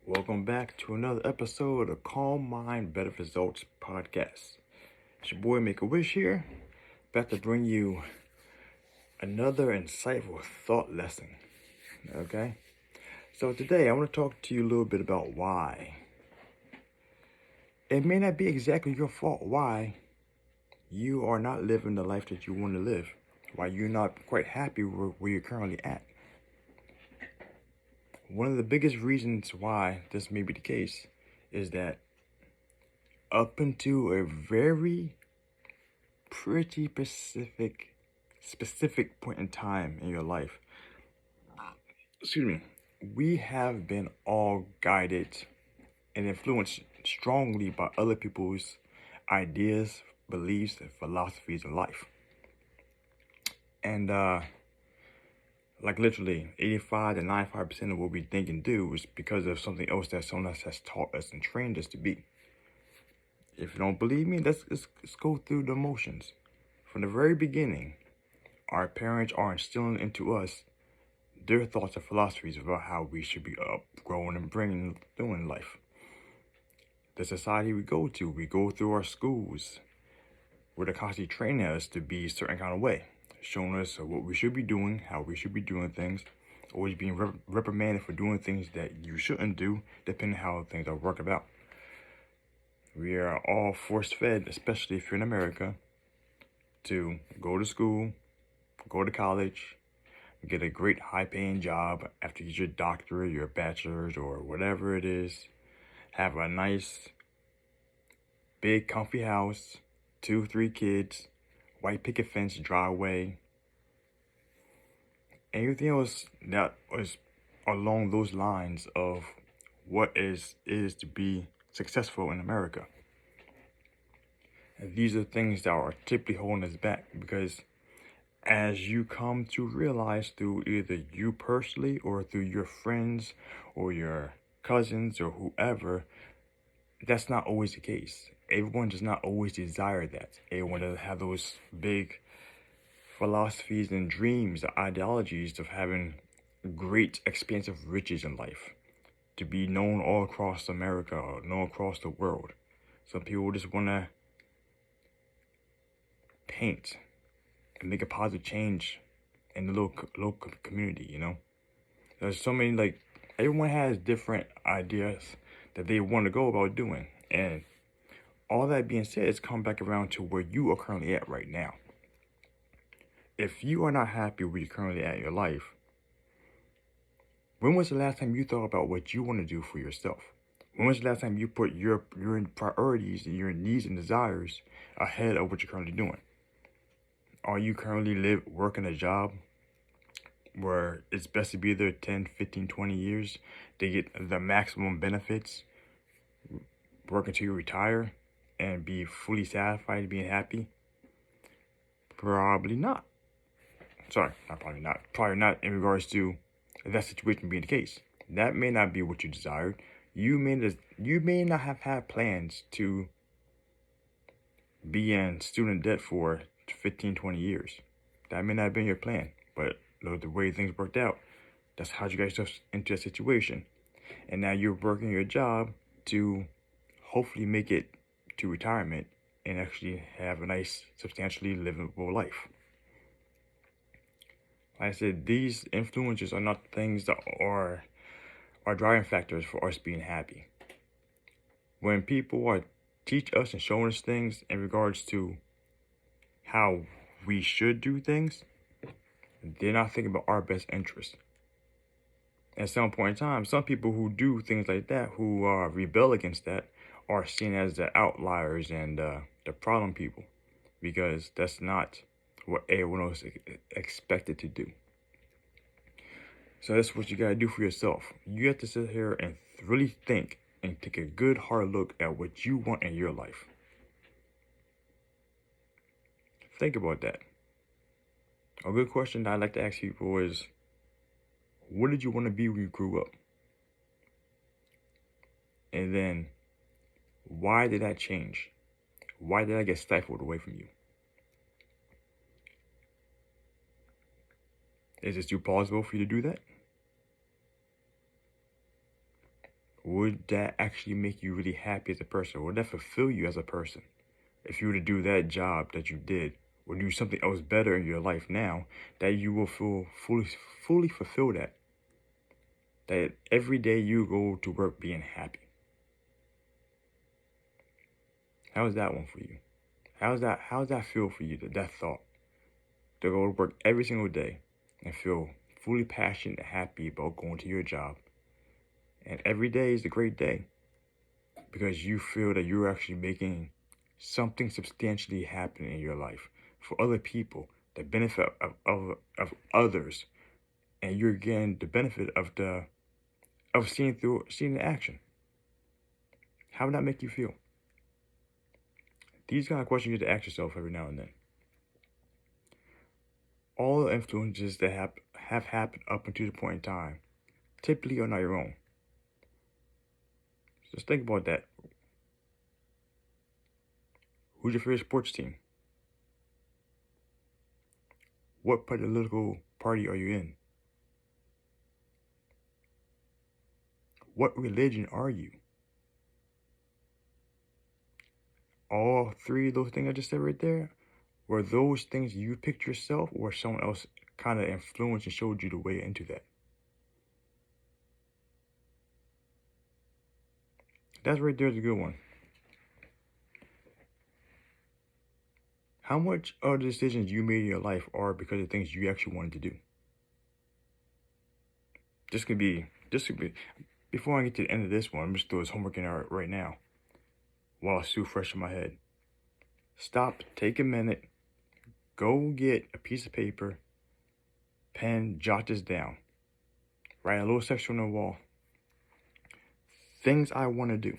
Welcome back to another episode of Calm Mind, Better Results podcast. It's your boy Make a Wish here, back to bring you another insightful thought lesson. Okay? So today I want to talk to you a little bit about why. It may not be exactly your fault why you are not living the life that you want to live, why you're not quite happy where you're currently at. One of the biggest reasons why this may be the case is that up until a very pretty specific point in time in your life, we have been all guided and influenced strongly by other people's ideas, beliefs, and philosophies in life. And like literally 85 to 95% of what we think and do is because of something else that someone else has taught us and trained us to be. If you don't believe me, let's go through the motions. From the very beginning, our parents are instilling into us their thoughts and philosophies about how we should be growing and bringing through in life. The society we go through our schools, where they're constantly training us to be a certain kind of way, showing us what we should be doing, how we should be doing things, always being reprimanded for doing things that you shouldn't do, depending on how things are working out. We are all force-fed, especially if you're in America, to go to school, go to college, get a great high-paying job after you get your doctorate, your bachelor's, or whatever it is, have a nice, big, comfy house, 2-3 kids, white picket fence, driveway, anything else that was along those lines of what is to be successful in America. And these are things that are typically holding us back, because as you come to realize through either you personally or through your friends or your cousins or whoever, that's not always the case. Everyone does not always desire that. Everyone doesn't have those big philosophies and dreams, the ideologies of having great expansive riches in life, to be known all across America or known across the world. Some people just want to paint and make a positive change in the local community, you know? There's so many, everyone has different ideas that they want to go about doing. And all that being said, it's come back around to where you are currently at right now. If you are not happy where you're currently at in your life, when was the last time you thought about what you want to do for yourself? When was the last time you put your priorities and your needs and desires ahead of what you're currently doing? Are you currently working a job where it's best to be there 10, 15, 20 years to get the maximum benefits, work until you retire, and be fully satisfied, being happy? Probably not. Probably not in regards to that situation being the case. That may not be what you desired. You may not have had plans to be in student debt for 15, 20 years. That may not have been your plan, but the way things worked out, that's how you got yourself into a situation. And now you're working your job to hopefully make it to retirement and actually have a nice, substantially livable life. Like I said, these influences are not things that are driving factors for us being happy. When people teach us and showing us things in regards to how we should do things, they're not thinking about our best interest. At some point in time, some people who do things like that, who rebel against that, are seen as the outliers and the problem people, because that's not what everyone else is expected to do. So that's what you gotta do for yourself. You have to sit here and really think and take a good hard look at what you want in your life. Think about that. A good question that I like to ask people is, what did you want to be when you grew up? And then, why did that change? Why did that get stifled away from you? Is it still possible for you to do that? would that actually make you really happy as a person? Would that fulfill you as a person? If you were to do that job that you did, or do something else better in your life now, that you will feel fully fulfilled at. That every day you go to work being happy. How is that one for you? How does that feel for you, that thought? To go to work every single day and feel fully passionate and happy about going to your job. And every day is a great day because you feel that you're actually making something substantially happen in your life for other people, the benefit of others, and you're getting the benefit of seeing the action. How would that make you feel? These kind of questions you have to ask yourself every now and then. All the influences that have happened up until the point in time typically are not your own. Just think about that. Who's your favorite sports team? What political party are you in? What religion are you? All three of those things I just said right there, were those things you picked yourself, or someone else kind of influenced and showed you the way into that? That's right there is a good one. How much of the decisions you made in your life are because of things you actually wanted to do? This could be, before I get to the end of this one, I'm just throw this homework in there right now while it's still fresh in my head. Stop, take a minute, go get a piece of paper, pen, jot this down. Write a little section on the wall. Things I want to do.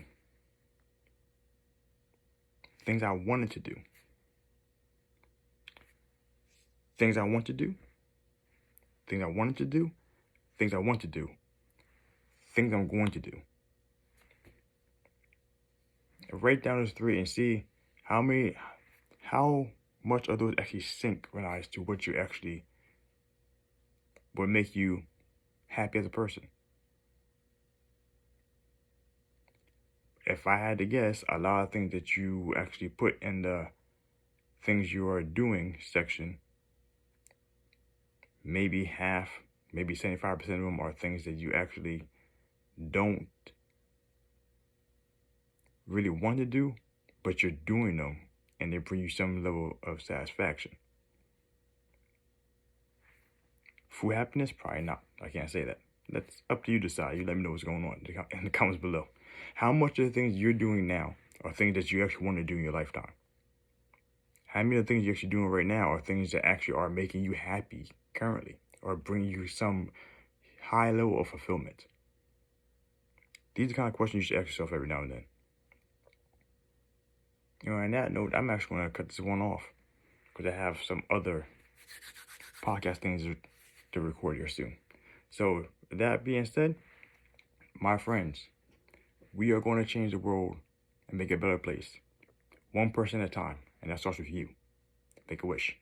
Things I wanted to do. Things I want to do. Things I wanted to do. Things I want to do. Things I'm going to do. And write down those three and see how much of those actually synchronize to what you actually would make you happy as a person. If I had to guess, a lot of things that you actually put in the things you are doing section, maybe half, maybe 75% of them are things that you actually don't really want to do, but you're doing them and they bring you some level of satisfaction. Full happiness? Probably not. I can't say that. That's up to you to decide. You let me know what's going on in the comments below. How much of the things you're doing now are things that you actually want to do in your lifetime? How many of the things you're actually doing right now are things that actually are making you happy currently or bringing you some high level of fulfillment? These are the kind of questions you should ask yourself every now and then. On that note, I'm actually going to cut this one off because I have some other podcast things to record here soon. So, with that being said, my friends, we are going to change the world and make it a better place. One person at a time. And that starts with you. Make a wish.